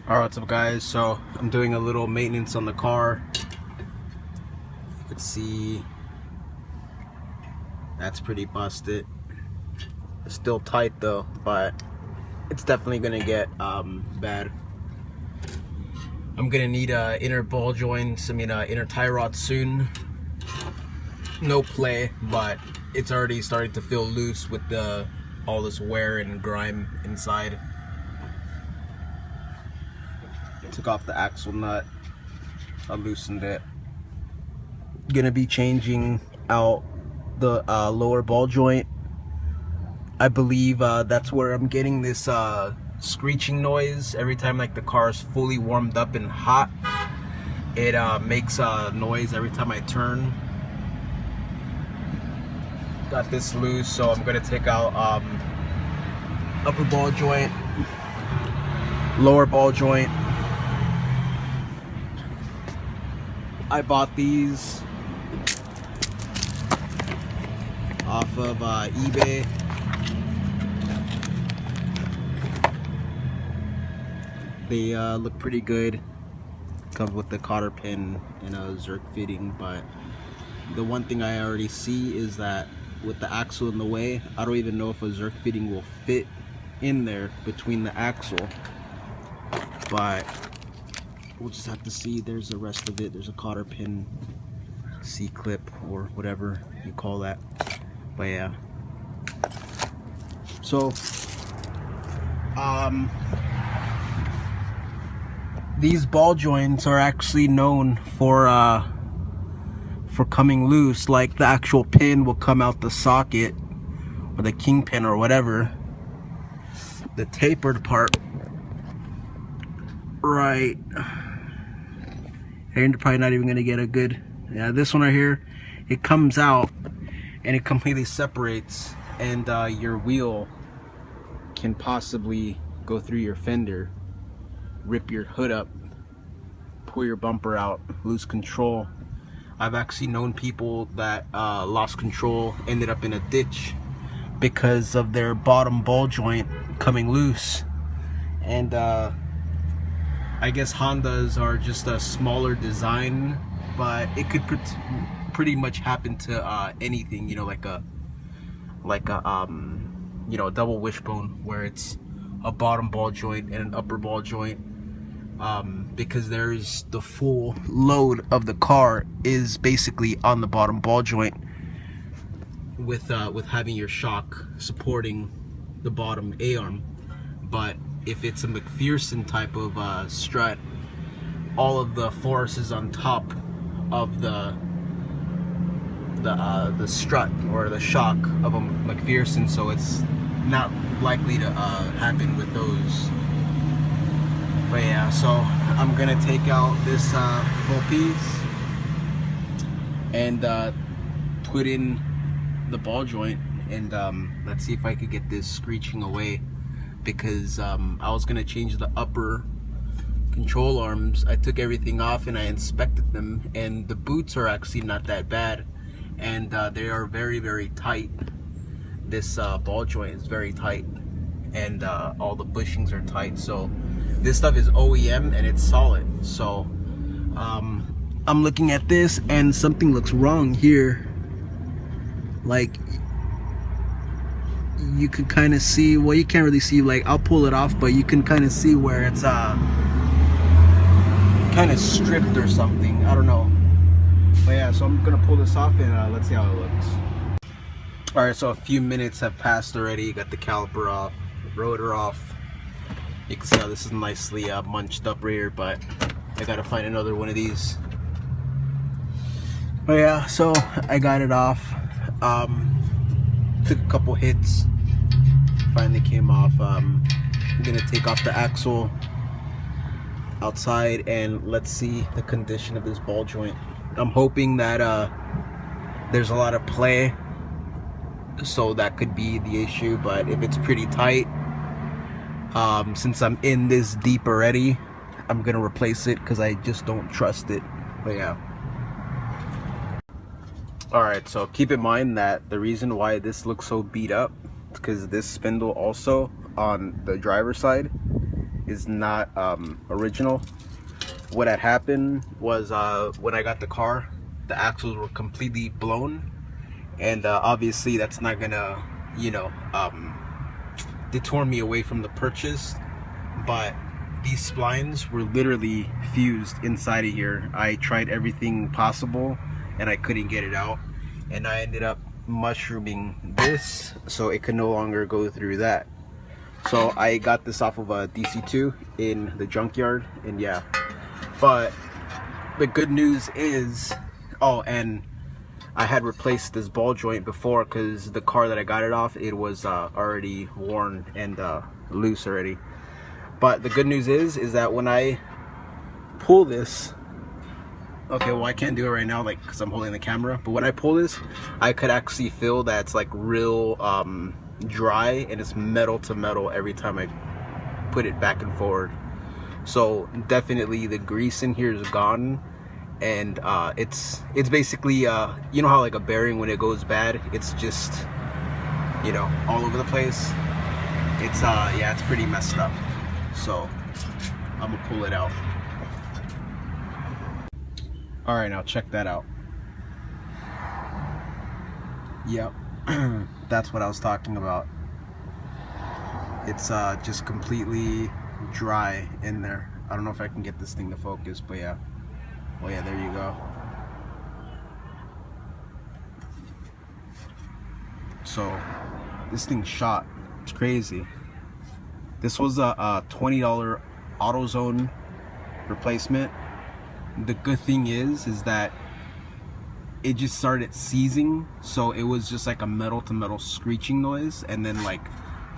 Alright, what's up guys? So I'm doing a little maintenance on the car. You can see that's pretty busted. It's still tight though, but it's definitely gonna get bad. I'm gonna need inner ball joints, inner tie rod soon. No play, but it's already starting to feel loose with all this wear and grime inside. Took off the axle nut, I loosened it. Gonna be changing out the lower ball joint. I believe that's where I'm getting this screeching noise every time like the car is fully warmed up and hot. It makes a noise every time I turn. Got this loose, so I'm gonna take out upper ball joint, lower ball joint. I bought these off of eBay. They look pretty good. Comes with the cotter pin and a Zerk fitting, but the one thing I already see is that with the axle in the way, I don't even know if a Zerk fitting will fit in there between the axle, but we'll just have to see. There's the rest of it. There's a cotter pin, C-clip, or whatever you call that. But yeah. So, these ball joints are actually known for coming loose. Like the actual pin will come out the socket, or the kingpin, or whatever. The tapered part, right. And you're probably not even gonna get a good, yeah, this one right here, it comes out and it completely separates, and your wheel can possibly go through your fender, rip your hood up, pull your bumper out, lose control. I've actually known people that lost control, ended up in a ditch because of their bottom ball joint coming loose. And I guess Hondas are just a smaller design, but it could pretty much happen to anything, you know, like a double wishbone, where it's a bottom ball joint and an upper ball joint, because there's the full load of the car is basically on the bottom ball joint, with having your shock supporting the bottom A-arm. But if it's a McPherson type of strut, all of the force is on top of the strut or the shock of a McPherson, so it's not likely to happen with those. But yeah, so I'm gonna take out this whole piece and put in the ball joint, and let's see if I could get this screeching away, because I was gonna change the upper control arms. I took everything off and I inspected them, and the boots are actually not that bad, and they are very, very tight. This ball joint is very tight, and all the bushings are tight, so this stuff is OEM and it's solid. So I'm looking at this and something looks wrong here. Like, you can kind of see, well, you can't really see, like, I'll pull it off, but you can kind of see where it's kind of stripped or something, I don't know. But yeah, so I'm gonna pull this off and let's see how it looks. Alright, so a few minutes have passed already. Got the caliper off, rotor off. You can see how this is nicely munched up right here, but I gotta find another one of these. But yeah, so I got it off. Took a couple hits, finally came off. I'm gonna take off the axle outside and let's see the condition of this ball joint. I'm hoping that there's a lot of play, so that could be the issue, but if it's pretty tight, since I'm in this deep already, I'm gonna replace it because I just don't trust it. But yeah. Alright, so keep in mind that the reason why this looks so beat up is because this spindle also on the driver's side is not original. What had happened was when I got the car, the axles were completely blown, and obviously that's not gonna, you know, detour me away from the purchase. But these splines were literally fused inside of here. I tried everything possible and I couldn't get it out, and I ended up mushrooming this so it could no longer go through that. So I got this off of a DC2 in the junkyard, and yeah. But the good news is, oh, and I had replaced this ball joint before because the car that I got it off, it was already worn and loose already. But the good news is that when I pull this, okay, well I can't do it right now, like, because I'm holding the camera, but when I pull this, I could actually feel that it's like real dry, and it's metal to metal every time I put it back and forward. So definitely the grease in here is gone, and it's basically you know how like a bearing, when it goes bad, it's just, you know, all over the place. It's yeah, it's pretty messed up. So I'm gonna pull it out. All right, now check that out. Yep. That's what I was talking about. It's just completely dry in there. I don't know if I can get this thing to focus, but yeah. Well, yeah, there you go. So this thing's shot. It's crazy. This was a $20 AutoZone replacement. The good thing is that it just started seizing, so it was just like a metal to metal screeching noise, and then like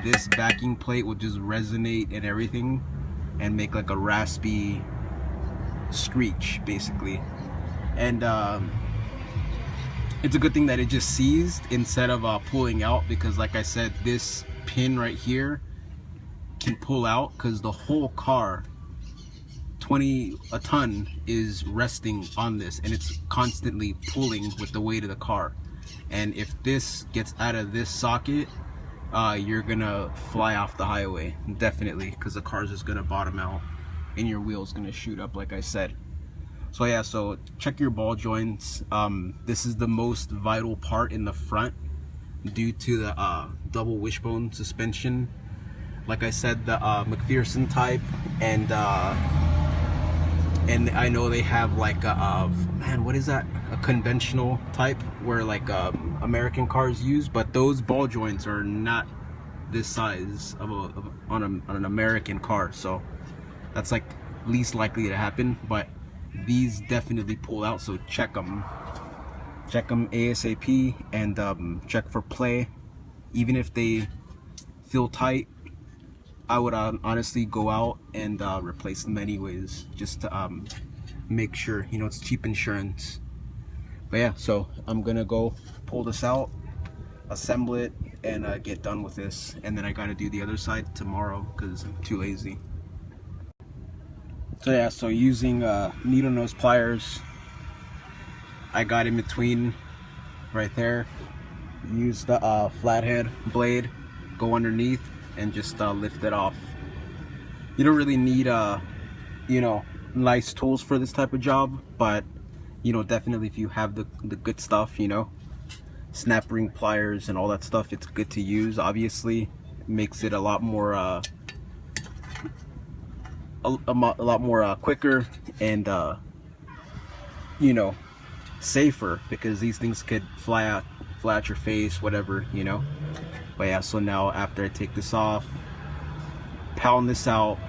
this backing plate would just resonate and everything and make like a raspy screech basically. And it's a good thing that it just seized instead of pulling out, because like I said, this pin right here can pull out because the whole car, a ton, is resting on this, and it's constantly pulling with the weight of the car. And if this gets out of this socket, you're gonna fly off the highway, definitely, because the car's just gonna bottom out and your wheel's gonna shoot up, like I said. So yeah, so check your ball joints. This is the most vital part in the front due to the double wishbone suspension. Like I said, the McPherson type, and I know they have like man, what is that? A conventional type where like American cars use, but those ball joints are not this size on an American car, so that's like least likely to happen. But these definitely pull out, so check them ASAP, and check for play. Even if they feel tight, I would honestly go out and replace them anyways, just to make sure, you know, it's cheap insurance. But yeah, so I'm gonna go pull this out, assemble it, and get done with this, and then I gotta do the other side tomorrow because I'm too lazy. So yeah, so using needle nose pliers, I got in between right there, use the flathead blade, go underneath, and just lift it off. You don't really need you know, nice tools for this type of job, but you know, definitely if you have the good stuff, you know, snap ring pliers and all that stuff, it's good to use. Obviously, it makes it a lot more quicker and you know, safer, because these things could fly out your face, whatever, you know. But yeah, so now after I take this off, pound this out,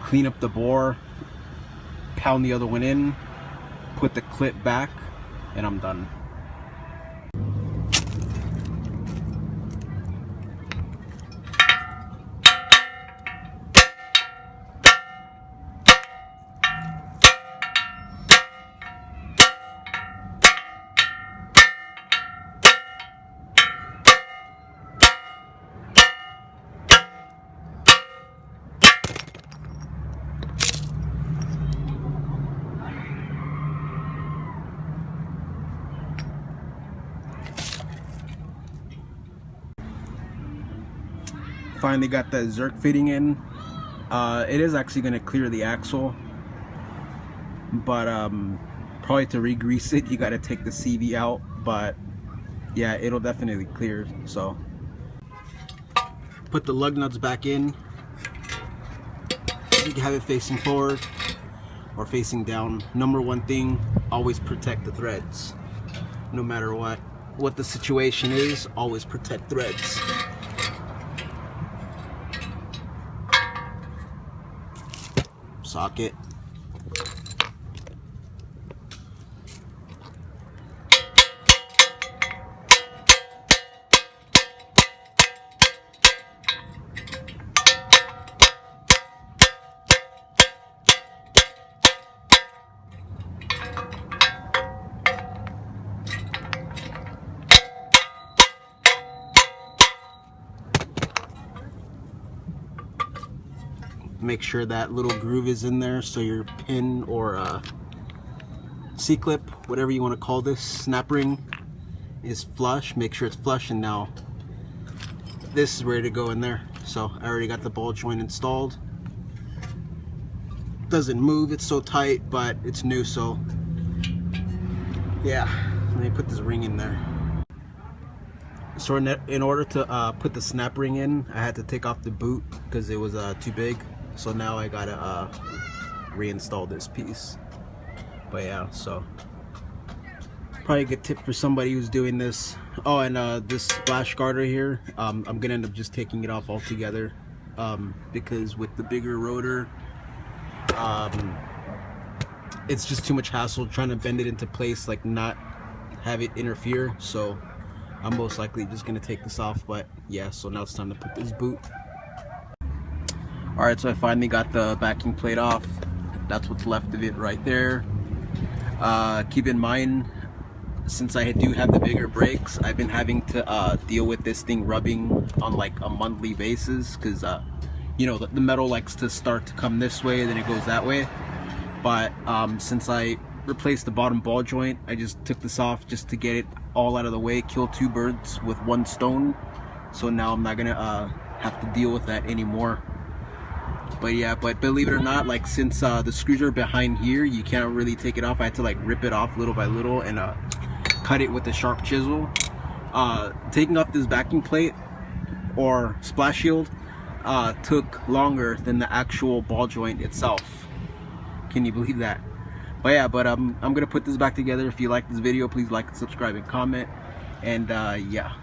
clean up the bore, pound the other one in, put the clip back, and I'm done. Finally got that Zerk fitting in. It is actually going to clear the axle, but probably to re-grease it you got to take the CV out, but yeah, it'll definitely clear. So put the lug nuts back in. You can have it facing forward or facing down. Number one thing, always protect the threads. No matter what the situation is, always protect threads. Socket. Make sure that little groove is in there so your pin or C-clip, whatever you want to call this, snap ring, is flush. Make sure it's flush, and now this is ready to go in there. So I already got the ball joint installed. Doesn't move, it's so tight, but it's new, so yeah. Let me put this ring in there. So in order to put the snap ring in, I had to take off the boot because it was too big. So now I gotta reinstall this piece. But yeah, so probably a good tip for somebody who's doing this. Oh, and this splash guard right here, I'm gonna end up just taking it off altogether, because with the bigger rotor, it's just too much hassle trying to bend it into place, like not have it interfere. So I'm most likely just gonna take this off. But yeah, so now it's time to put this boot. Alright, so I finally got the backing plate off. That's what's left of it right there. Keep in mind, since I do have the bigger brakes, I've been having to deal with this thing rubbing on like a monthly basis, because you know, the metal likes to start to come this way, then it goes that way. But since I replaced the bottom ball joint, I just took this off just to get it all out of the way, kill two birds with one stone. So now I'm not gonna have to deal with that anymore. But yeah, but believe it or not, like, since the screws are behind here, you can't really take it off. I had to like rip it off little by little and cut it with a sharp chisel. Taking off this backing plate or splash shield took longer than the actual ball joint itself. Can you believe that? But yeah, but I'm gonna put this back together. If you like this video, please like, subscribe, and comment. And yeah.